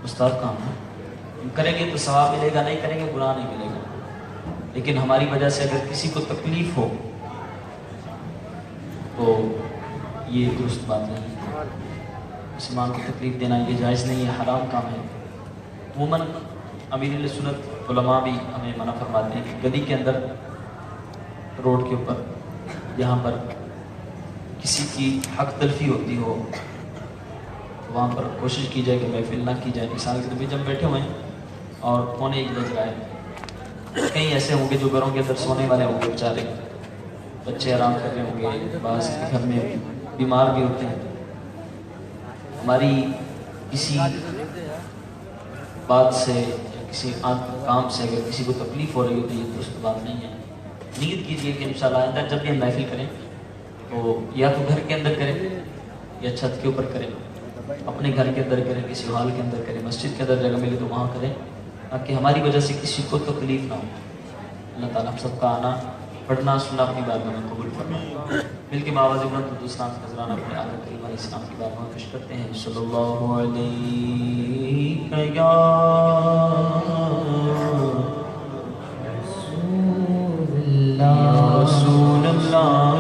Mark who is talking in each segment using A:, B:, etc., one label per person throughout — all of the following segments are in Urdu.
A: استاد کام ہے، ہم کریں گے تو ثواب ملے گا، نہیں کریں گے گناہ نہیں ملے گا، لیکن ہماری وجہ سے اگر کسی کو تکلیف ہو تو یہ درست بات نہیں ہے۔ مسلمان کو تکلیف دینا یہ جائز نہیں ہے، حرام کام ہے۔ عموماً امیر سنت علماء بھی ہمیں منع فرماتے ہیں کہ گلی کے اندر، روڈ کے اوپر، جہاں پر کسی کی حق تلفی ہوتی ہو وہاں پر کوشش کی جائے کہ محفل نہ کی جائے۔ مثال کے طور پہ جب بیٹھے ہوئے ہیں اور پونے 1 بج رہا ہے، کئی ایسے ہوں گے جو گھروں کے اندر سونے والے ہوں گے، بیچارے بچے آرام کر رہے ہوں گے، بعض گھر میں بیمار بھی ہوتے ہیں۔ ہماری کسی بات سے یا کسی کام سے اگر کسی کو تکلیف ہو رہی ہو تو یہ درست بات نہیں ہے۔ نیت کیجیے کہ انشاءاللہ آئندہ جب بھی ہم محفل کریں تو یا تو گھر کے اندر کریں یا چھت کے اوپر کریں، اپنے گھر کے اندر کریں، کسی ہال کے اندر کریں، مسجد کے اندر جگہ ملے تو وہاں کریں، تاکہ ہماری وجہ سے کسی کو تکلیف نہ ہو۔ اللہ تعالیٰ ہم سب کا آنا پڑھنا سننا اپنی بارگاہ میں قبول فرمائے۔ مل کے باواز بلند تو دوسرا نذرانہ اپنے آقا کریم علیہ السلام کی بارگاہ میں پیش کرتے ہیں۔ صلی اللہ علیہ یا رسول اللہ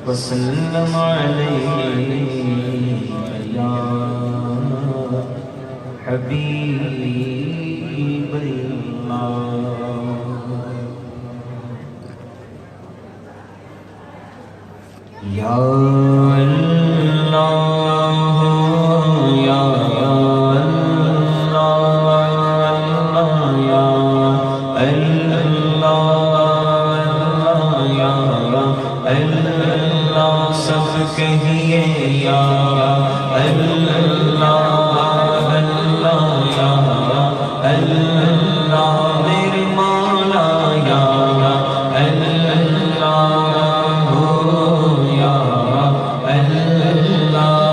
A: وسلم علیہ یا حبیب اللہ۔ یا اللہ یا سب کہیے یا اللہ اللہ یا اللہ میرے مولا یا اللہ ہو یا اللہ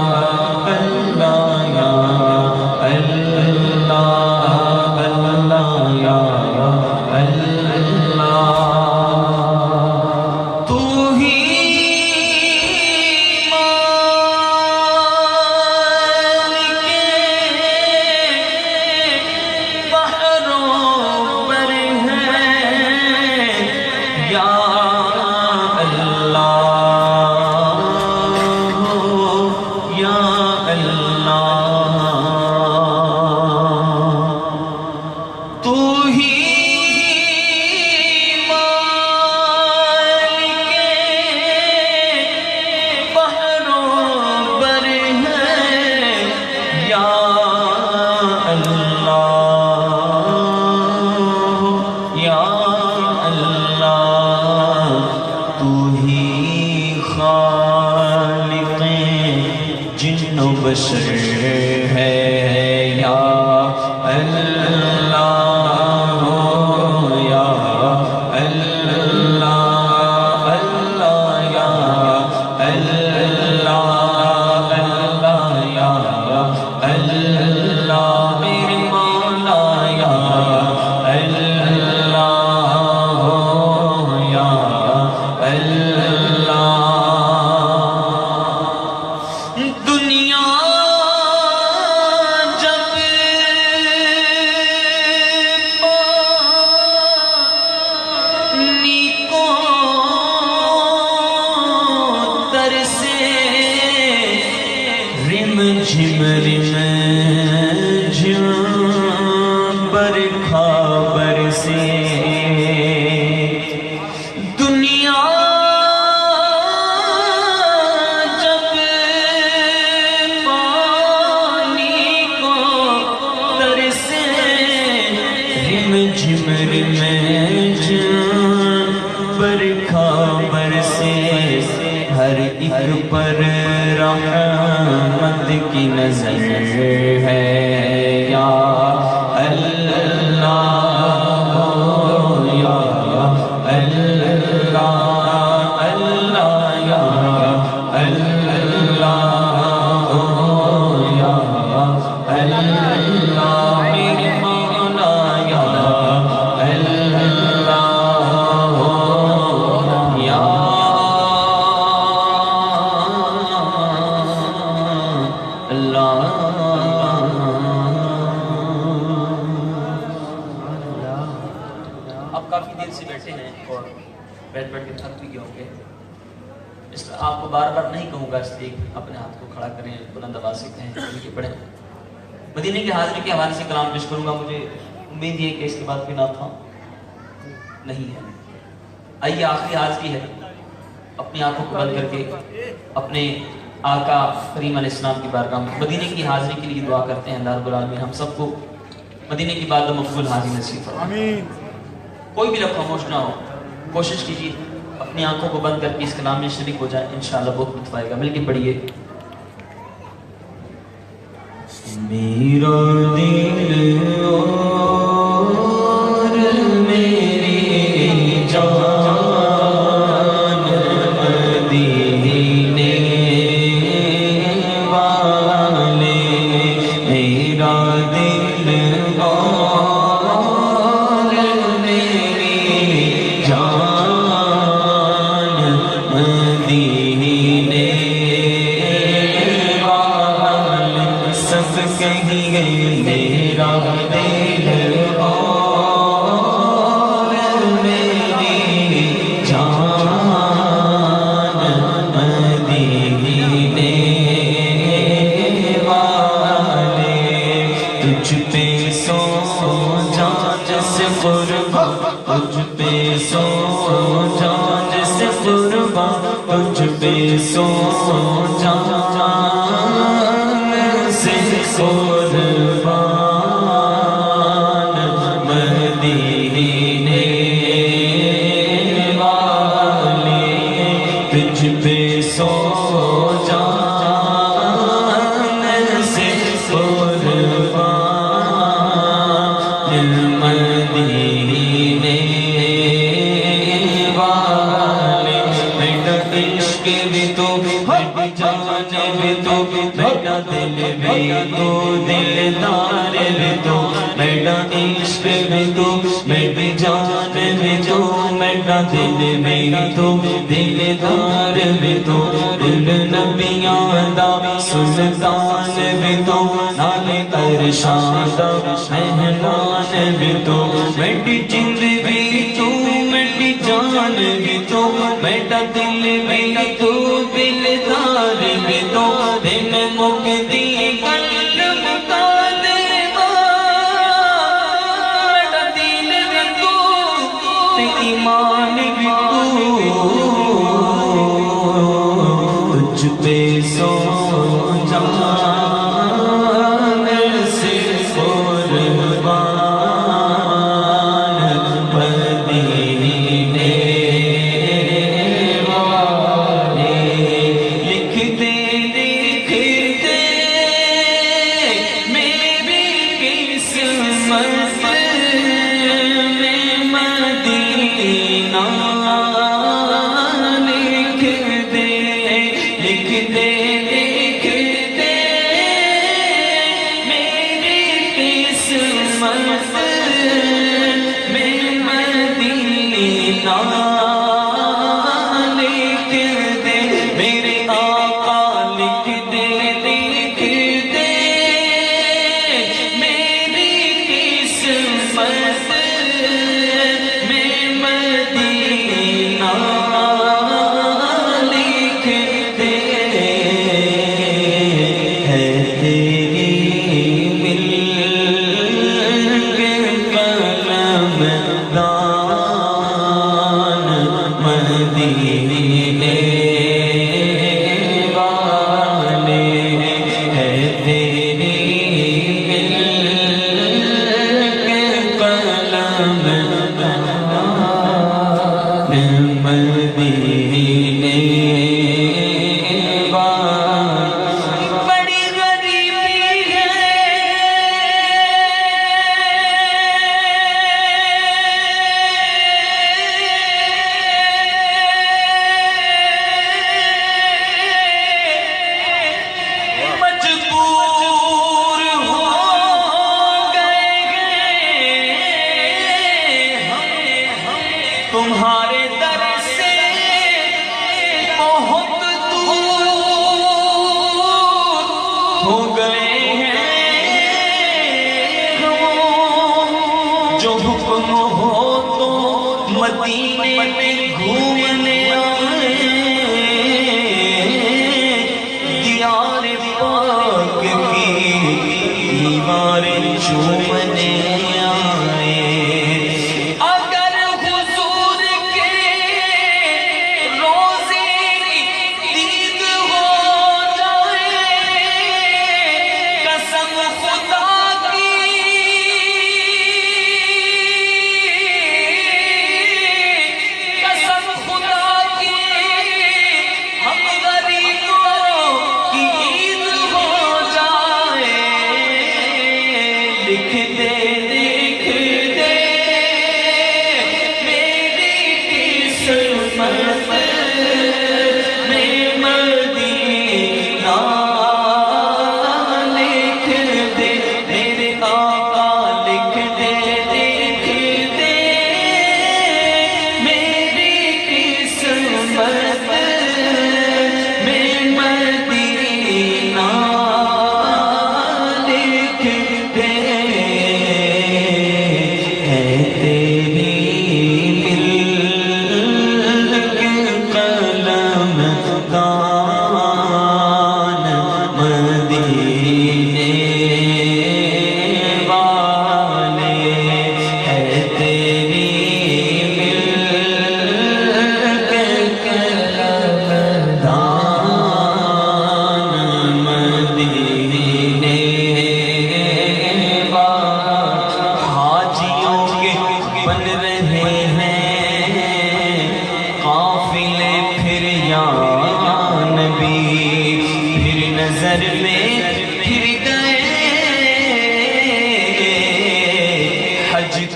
A: اللہ یا اللہ اللہ یا اللہ۔ تو ہی بشر ہے یا اللہ یا اللہ اللہ یا اللہ اللہ یا اللہ میرے مولا یا اللہ یا اللہ۔ دنیا جب پانی کو ترسے رم جھم برکھا برسے، دنیا برکھا برسے، ہر ایک پر رحمت کی نظر ہے یا اللہ یا اللہ اللہ یا اللہ یا اللہ میرے مولا یا آپ کافی دیر سے بیٹھے ہیں اور بیٹھ بیٹھ کے تھک بھی گئے ہوں گے، اس لیے آپ کو بار بار نہیں کہوں گا، اس لیے اپنے ہاتھ کو کھڑا کریں، بلند آواز سے کہیں، مل کے پڑھیں۔ مدینے کی حاضری کے حوالے سے کلام پیش کروں گا، مجھے امید یہ کہ اس کے بعد کوئی نعت خواں نہیں ہے۔ آئیے آخری حاضری ہے، اپنی آنکھوں کو بند کر کے اپنے آقا کریم علیہ السلام کی بارگاہ میں مدینے کی حاضری کے لیے دعا کرتے ہیں۔ اللہ رب العالمین ہم سب کو مدینے کی بات مقبول حاضری نصیب فرمائے۔ کوئی بھی لفظ خاموش نہ ہو، کوشش کیجیے اپنی آنکھوں کو بند کر کے اس کلام میں شریک ہو جائے، انشاءاللہ بہت لطف آئے گا۔ مل کے پڑھیے۔ میرا دل اور میری جان مدینے والے، میرا دل اور میری جان مدینے والے، سب کہیں میرا دل اور میری جان مدینے والے، تجھ پہ سو جان جیسے قربان، تجھ پہ سو جان جیسے قربان، تجھ پہ سو جان سے قربان مدینے والے، تجھ پہ سو جان سے قربان مدینے والے، بیٹا عشق بھی تو، بیٹا جان بھی تو، بیٹا دل بھی تو، دلدار بھی تو، بیٹا عشق بھی تو، بیٹی جان بھی تو، بیٹا دل بھی تو، دلدار بھی تو، دل نبیاں دا سلطان بھی تو، نال ارشاد مہمان بھی تو، بیٹی جند بھی تو، بیٹی جان بھی تو، بیٹا دل بھی تو، دلدار بھی تو، دل مکدی قلب کا دیوار، بیٹا دل بھی تو، ایمان بھی تو، تجھ پہ سو جان سے قربان مدینے والے، لکھتے لکھتے مدینے میں گھومنے آئے، دیار پاک کی دیواریں چومنے آئے۔ اگر حضور کے روزے دید ہو جائے، قسم خدا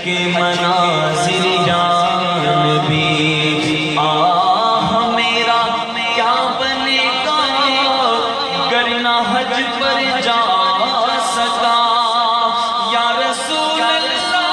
A: کے مناظر جانبی، آہ میرا کیا بنے گا گر نہ حج پر جا سکا، یا رسول اللہ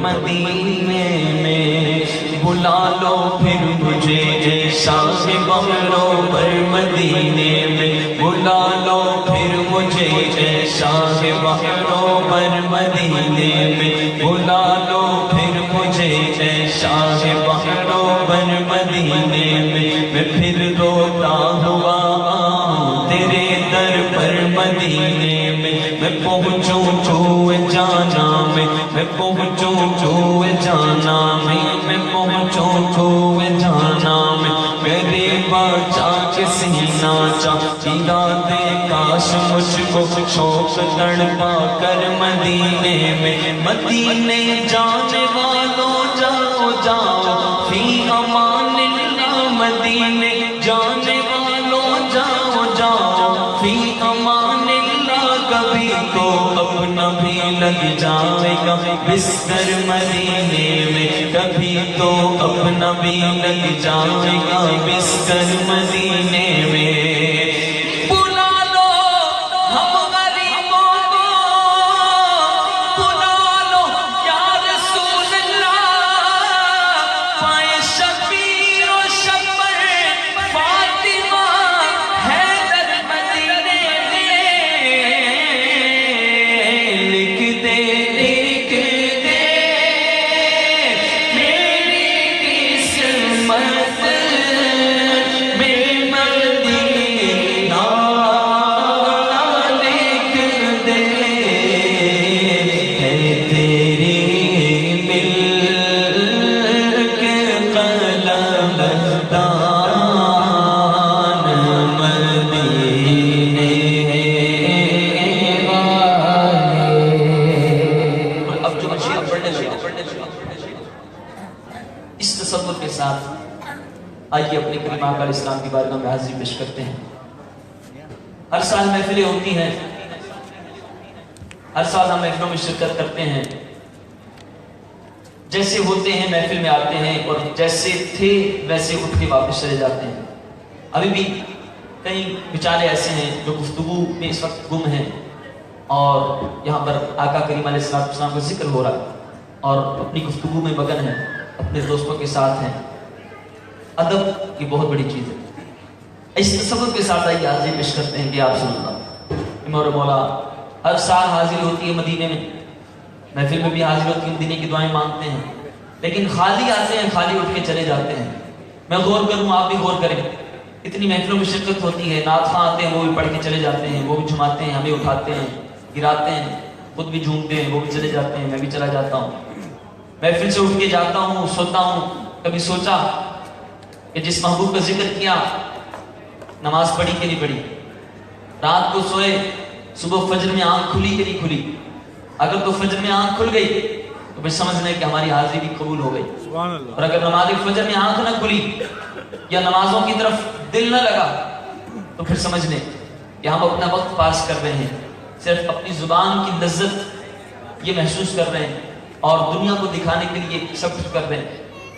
A: مدینے میں بلا لو پھر مجھے اے شاہ بہروبر مدینے میں بلا لو پھر مجھے اے شاہ بہروبر مدینے میں بلا لو پھر مجھے اے شاہ بہروبر مدینے میں پھر روتا ہوا تیرے در پر مدینے میں پہنچوں چھوئے جانا میں پہنچوں چھوئے جانا میں پہنچوں چھوئے جانا میں میرے باچا کے سینہ چاہیدہ دے کاش مجھ کو شوق تڑپا کر مدینے میں مدینے جانے والوں جاؤ جاؤ فی امان اللہ مدینے جانے والوں جاؤ جاؤ فی امان اللہ کبھی تو اپنا بھی لگ جائے گا بستر مدینے میں کبھی تو اپنا بھی لگ جائے گا بستر مدینے میں بلا لو ہم غریبوں کو اس تصور کے ساتھ آئیے اپنے کریم آقا علیہ السلام کی بارگاہ میں حاضری پیش کرتے ہیں۔ ہر سال محفلیں ہوتی ہیں، ہر سال ہم محفلوں میں شرکت کرتے ہیں، جیسے ہوتے ہیں محفل میں آتے ہیں اور جیسے تھے ویسے اٹھ کے واپس چلے جاتے ہیں۔ ابھی بھی کئی بیچارے ایسے ہیں جو گفتگو میں اس وقت گم ہیں اور یہاں پر آقا کریم علیہ السلام کا ذکر ہو رہا ہے اور اپنی گفتگو میں مگن ہیں، اپنے دوستوں کے ساتھ ہیں۔ ادب کی بہت بڑی چیز ہے۔ اس تصور کے ساتھ آئیے حاضری پیش کرتے ہیں کہ آپ صلی اللہ امور مولا ہر سال حاضر ہوتی ہے مدینے میں، محفل میں بھی حاضر ہوتی ہے، مدینے کی دعائیں مانگتے ہیں، لیکن خالی آتے ہیں، خالی اٹھ کے چلے جاتے ہیں۔ میں غور کروں، آپ بھی غور کریں، اتنی محفلوں میں شرکت ہوتی ہے، نعت خواں آتے ہیں، وہ بھی پڑھ کے چلے جاتے ہیں، وہ بھی جھماتے ہیں، ہمیں اٹھاتے ہیں، گراتے ہیں، خود بھی جھومتے ہیں، وہ بھی چلے جاتے ہیں، میں بھی چلا جاتا ہوں۔ محفل سے اٹھ کے جاتا ہوں، سوتا ہوں، کبھی سوچا کہ جس محبوب کا ذکر کیا نماز پڑھی کہ نہیں پڑھی، رات کو سوئے صبح فجر میں آنکھ کھلی کہ نہیں کھلی، اگر تو فجر میں آنکھ کھل گئی تو پھر سمجھ لیں کہ ہماری حاضری بھی قبول ہو گئی، اور اگر نماز فجر میں آنکھ نہ کھلی یا نمازوں کی طرف دل نہ لگا تو پھر سمجھ لیں کہ ہم اپنا وقت پاس کر رہے ہیں، صرف اپنی زبان کی لذت یہ محسوس کر رہے ہیں اور دنیا کو دکھانے کے لیے سب کچھ کر رہے ہیں۔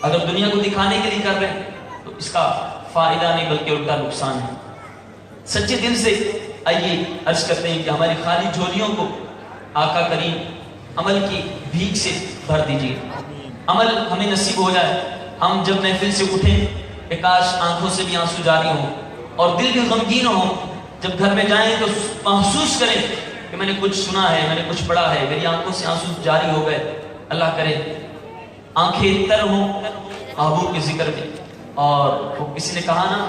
A: اگر دنیا کو دکھانے کے لیے کر رہے ہیں تو اس کا فائدہ نہیں بلکہ الٹا نقصان ہے۔ سچے دل سے آئیے عرض کرتے ہیں کہ ہماری خالی جھولیوں کو آقا کریم عمل کی بھیک سے بھر دیجیے، عمل ہمیں نصیب ہو جائے، ہم جب محفل سے اٹھیں کہ کاش آنکھوں سے بھی آنسو جاری ہوں اور دل بھی غمگین ہو، جب گھر میں جائیں تو محسوس کریں کہ میں نے کچھ سنا ہے، میں نے کچھ پڑھا ہے، میری آنکھوں سے آنسو جاری ہو گئے۔ اللہ کرے آنکھیں تر ہوں محبوب کے ذکر میں، اور وہ کسی نے کہا نا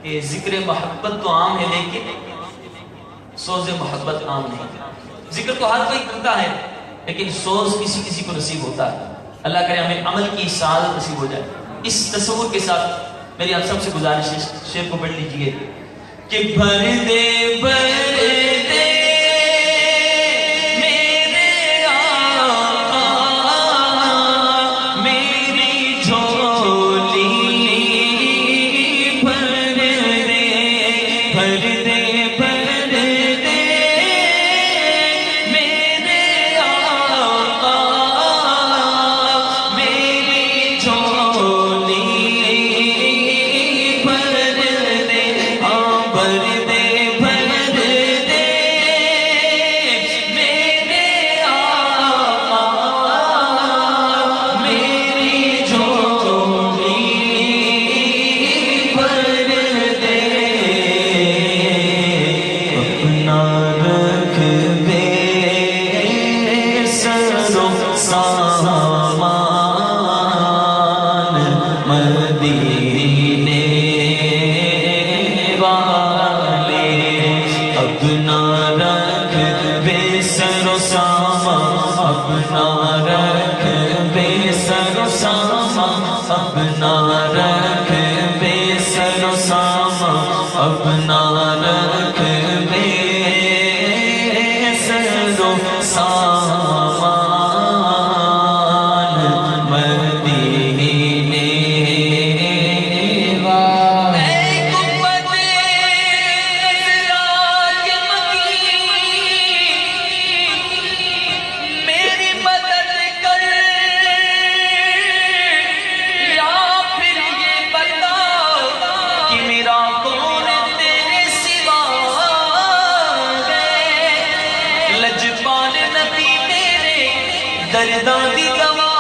A: کہ ذکر محبت تو عام ہے لیکن سوز محبت عام نہیں۔ ذکر تو ہر کوئی کرتا ہے لیکن سوز کسی کسی کو نصیب ہوتا ہے۔ اللہ کرے ہمیں عمل کی سعادت نصیب ہو جائے۔ اس تصور کے ساتھ میری آپ سب سے گزارش ہے، شعر کو پڑھ لیجئے کہ بھر دے درداں دی دوا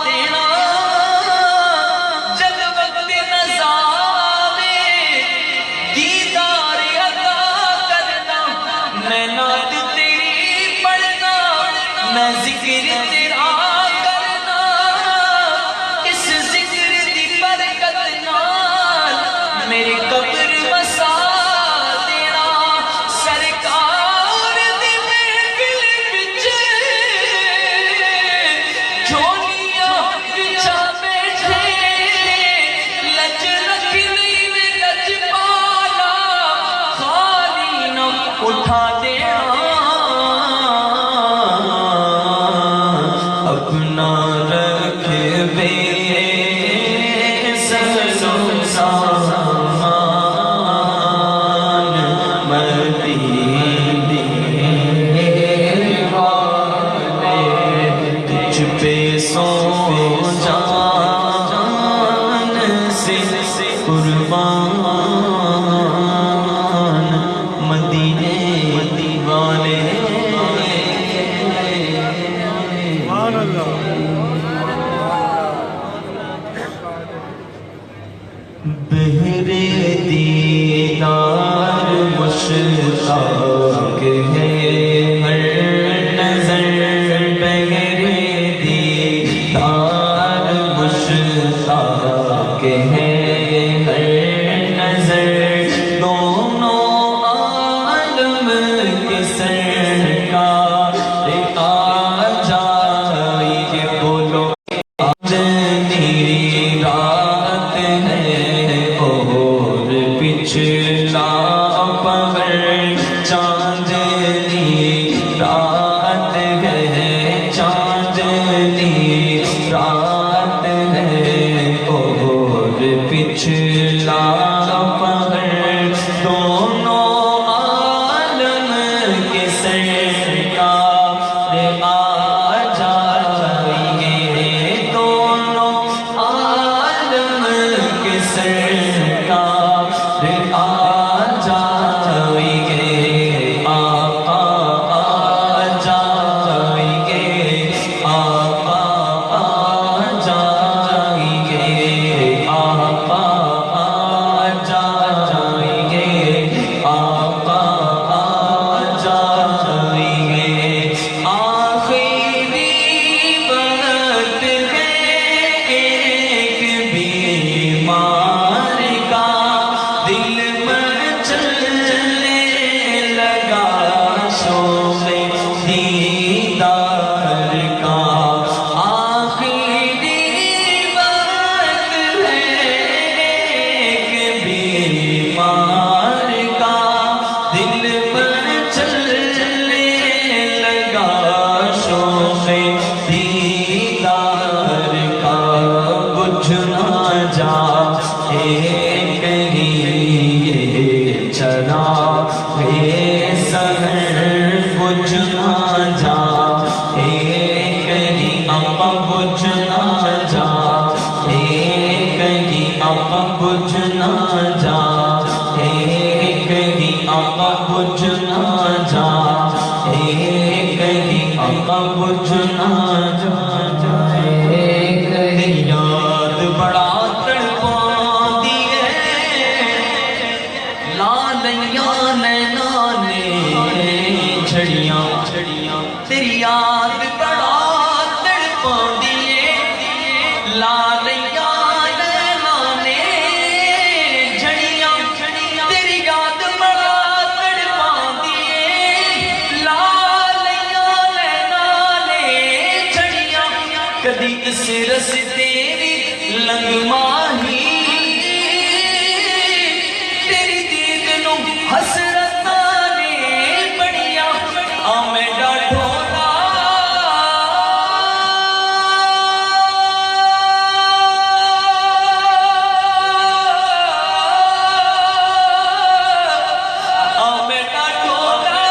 A: دینا جب وقت نظارے دیدار عطا کرنا، میں نعت تیری پڑھنا، میں ذکر تیرا کرنا، اس ذکر دی برکت اٹھا دینا اپنا رکھ بے سلو سامان مدینے والے تجھ پہ سو جان سے قربان مدینے والے بہرے دیدار مشتاق ہے ہر نظر بہرے دیدار مشتاق ہے ہر نظر دونوں عالم کے سرکار آ جائے بولو آج میری رات ہے اور پچھلا پہر چاندنی رات ہے چاندنی رات ہے اور پچھلا پہر دونوں عالم کے سرکار آ جائیں دونوں عالم کے سرکار آ جائیں گے آقا آ جائیں گے آقا آ جائیں گے آقا آ جائیں گے آقا آ جائیں گے آخری وقت ہے ایک بیمار کا دل مچلنے لگا شوق دیدار کا آخری وقت ہے ایک بیمار کا دل مچلنے لگا شوق دیدار کا بجھ نہ جا کہیں یہ چراغ سحر بجھ نہ جا کہیں اپا بجھ نہ جا کہیں اپا بجھ نہ جا کہیں اپا بجھ نہ جا کہیں اپا بجھ نہ جا کہیں یاد بڑا تڑپاندی ہے لالیاں نینا نے چھڑیاں تیری یاد بڑا تڑپاندی ہے لالیاں نینا نے چھڑیاں تیری یاد بڑا تڑپاندی ہے لالیاں نینا نے چھڑیاں کدی اس رستے بھی لنگ ماہی تیری دید نو حسرتاں نے بڑیاں آ میں ڈاٹھونا آ میں ڈاٹھونا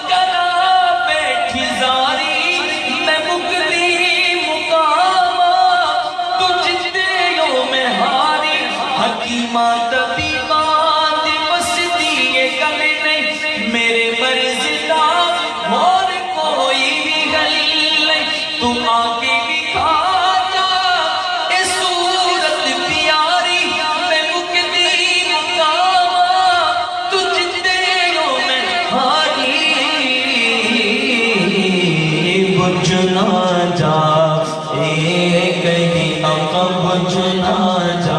A: کنا بیٹھی زاری میں مکلی مقامہ تجھ دیو میں ہاری حکیمہ طبیبان دی بستی یہ گل نہیں میرے مرض دا اور کوئی بھی گل نہیں تم آگے دکھا جا اے صورت پیاری میں مکلی مقامہ تجھ دیو میں ہاری بجھ نہ جا کہیں آقا بجھ نہ جا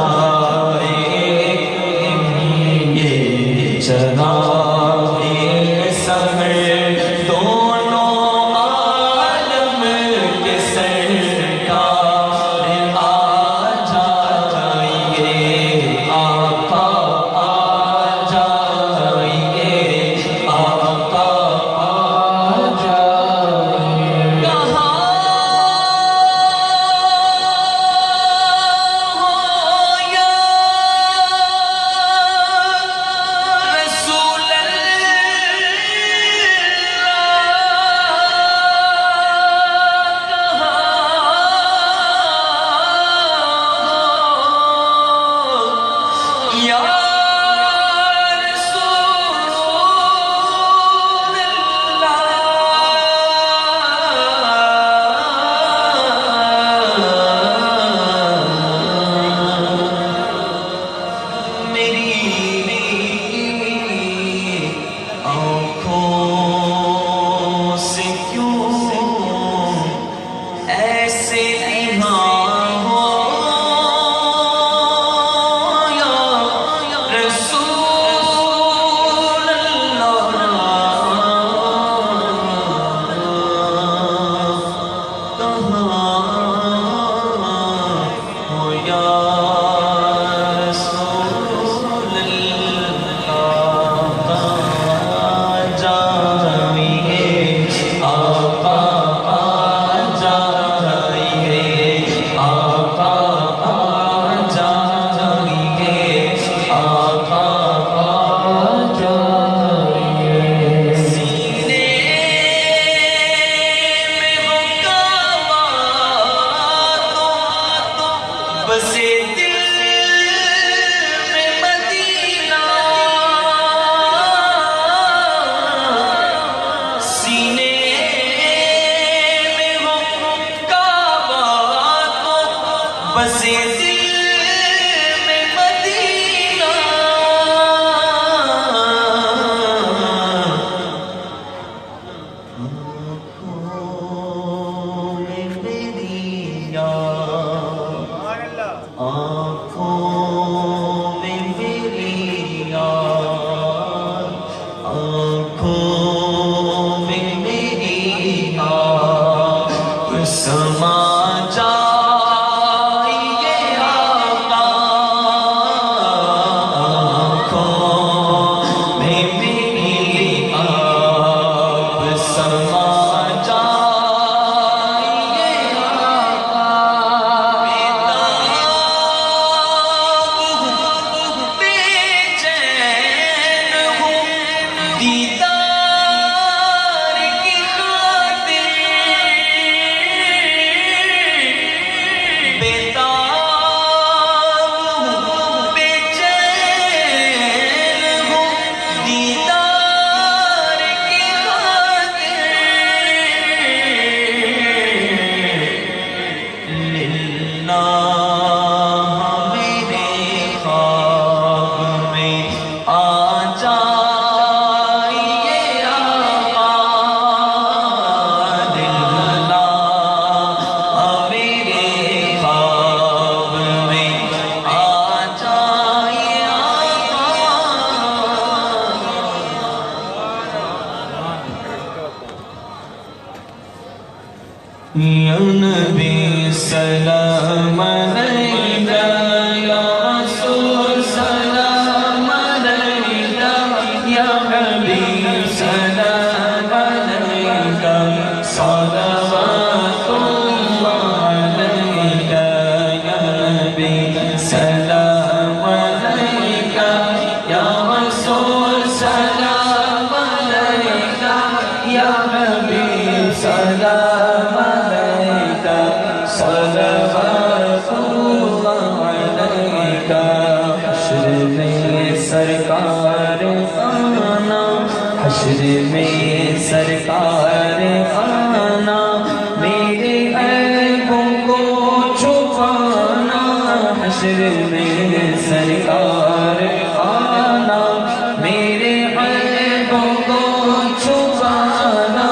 A: یہ چراغ سحر دونوں عالم کے سرکار آ جائیں گے آقا آ جائیں گے آقا سرکار آنا، حشر میں سرکار آنا، میرے عیبوں کو چھپانا، حشر میں سرکار آنا، میرے عیبوں کو چھپانا،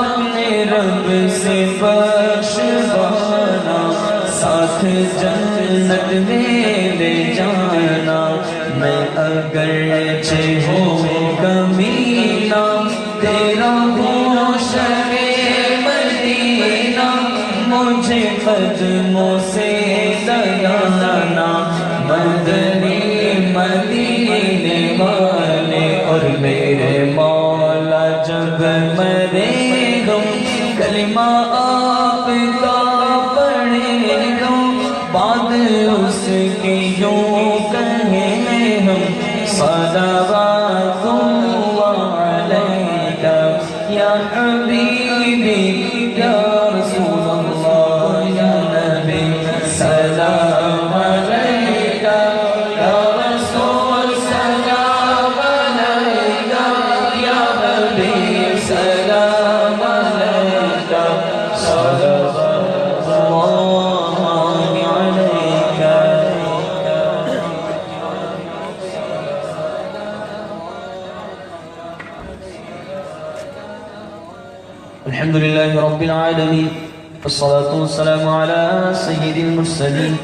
A: اپنے رب سے بخشوانا، ساتھ جنت میں لے جانا، میں اگرچہ ہوں کمینہ، تیرا ہوں شہ مدینہ، مجھے قدموں سے لگانا، مدنی مدینے والے، اور میرے مولا جب مرے گم، کلمہ آپ کا پڑھے گم، بعد اس کے یوں کہیں ہم، صلوات اللہ علیک یا حبیبی یا رسول اللہ یا نبی، سلام علیک یا رسول، سلام علیک یا حبیب، سلام علیک صلوات اللہ علیک۔ الحمد لله رب العالمين، والصلاة والسلام على سيد المرسلين،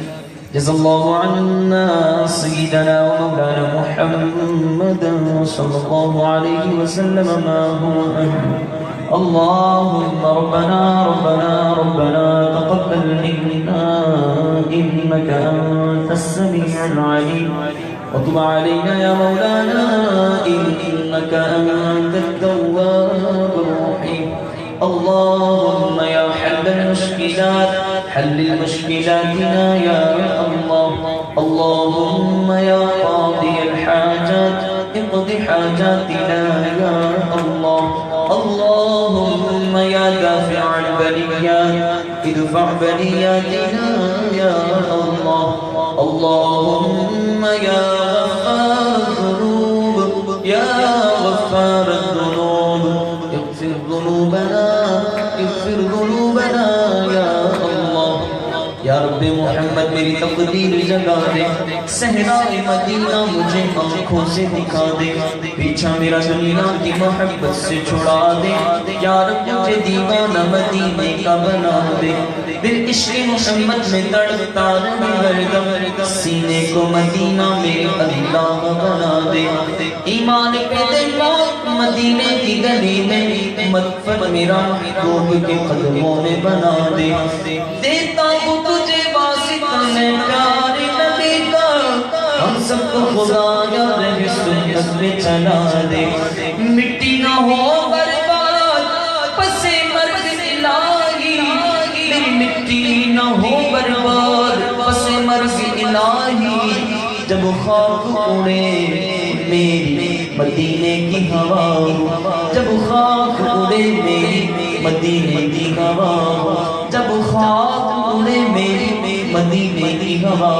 A: جزا الله عنا سيدنا ومولانا محمدا صلى الله عليه وسلم ما هو أهل. اللهم ربنا تقبل منا إنك أنت السميع العليم، وتب علينا يا مولانا إنك أنت التواب الرحيم. اللهم يا حل المشكلات حل مشكلاتنا يا الله، اللهم يا قاضي الحاجات اقض حاجاتنا يا الله، اللهم يا دافع البليات ادفع بلياتنا يا الله، اللهم يا غفار الذنوب يا غفار الذنوب اغفر ذنوبنا يا اللہ۔ یا رب محمد میری تقدیر جگا دے، صحرائے مدینہ مجھے آنکھوں سے دکھا دے، پیچھا میرا دنیا کی محبت سے چھڑا دے، یا رب مجھے دیوانہ مدینے کا بنا دے، دل عشق محمد میں تڑپتا رہے ہر دم، سینے کو مدینہ میں اللہ بنا دے، ایمان پہ دے موت مدینے کی گلی میں، مدفن میرا محبوب کے قدموں میں بنا دے، دیتا ہوں تجھے واسطہ میں پیارے نبی کا، ہم سب کو خدا یا رہ سنت میں چلا دے، مٹی نہ ہو برباد پس مرگ الہی، میری مٹی نہ ہو برباد پس مرگ الہی، جب خاک اڑے میری مدینے کی ہوا، جب خاک اڑے میری مدینے کی ہوا، جب خاک اڑے میری مدینے کی ہوا۔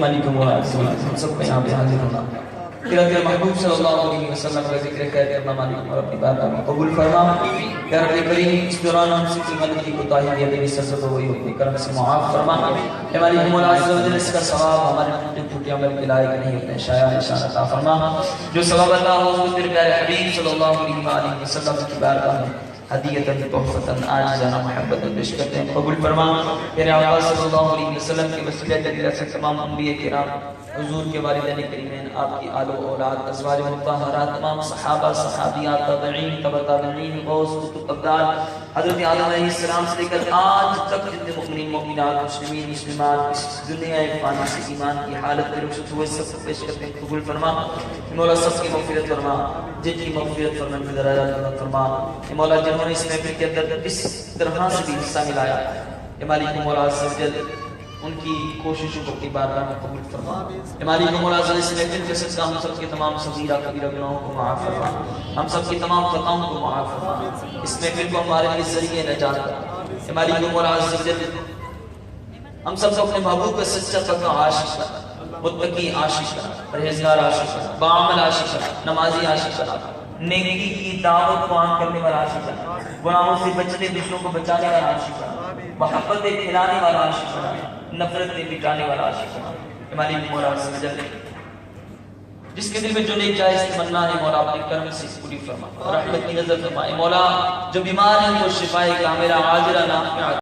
A: مالکم ہم سب کا یہاں پہ حاضر ہونا، تیرا محبوب صلی اللہ علیہ وسلم کا ذکر کہتے اپنا مالکم اور اپنی بات میں قبول فرما۔ یا رب کریم اس دوران ہم سے مدد کی کوتاہی بھی اپنی سرزد ہوئی ہوئی کرم سے معاف فرما۔ اے مالک مولا عز و جل اس کا ثواب ہمارے ٹوٹے ٹوٹے عمل کے لائق نہیں، اپنے شایع نشان عطا فرما۔ جو ثواب اللہ ہو اس تیرے پیارے حبیب صلی اللہ علیہ وسلم کی بارگاہ میں ہدیتاً تحفتاً عاجزانہ محبت پیش کرتے ہیں، قبول فرما۔ میرے آقا صلی اللہ علیہ وسلم کے وسیلہ دلیلہ سے تمام انبیاء کرام، حضور کے والدین کریمین، آپ کی آل و اولاد، ازواج مطہرات، تمام صحابہ صحابیات، تابعین، تبع تابعین، غوث قطب ابدال، حضرت آدم علیہ السلام سے لے کر آج تک جتنے مؤمنین مومنات مسلمین مسلمات اس دنیا فانی سے ایمان کی حالت میں رخصت ہوئے سب کو پیش کرتے ہیں، قبول فرما۔ مولا سب کی مغفرت فرما، جن کی مغفرت فرما میں درجات فرما۔ مولا جنہوں نے اس محفل کے اندر اس طرح سے بھی حصہ ملایا، اے مالک مولا عز و جل ان کی کوششوں کو اپنی بارگاہ میں قبول فرما۔ اے مالک مولا عز و جل اس محفل کے صدقہ ہم سب کے تمام صغیرہ کبیرہ گناہوں کو معاف فرما، ہم سب کی تمام خطاؤں کو معاف فرما، اس محفل کو ہمارے لیے ذریعہ نجات کر۔ اے مالک مولا عز و جل ہم سب کو اپنے محبوب کا سچا پکا عاشق بنا، متقی عاشق بنا، پرہیزگار عاشق بنا، بعمل عاشق بنا، نمازی عاشق بنا، نیکی کی دعوت کو عام کرنے والا عاشق بنا، گناہوں سے بچنے دوسروں کو بچانے والا عاشق بنا، محبت کھلانے والا عاشق بنا، نفرت مٹانے والا عاشق بنا۔ ہماری مولا سے وجل جس کے دل میں جو نیک جائز تمنا ہے مولا اپنے کرم سے پوری فرما، رحمت کی نظر فرمائے مولا۔ جو بیمار ہیں وہ شفائے کاملہ عاجلہ نافعہ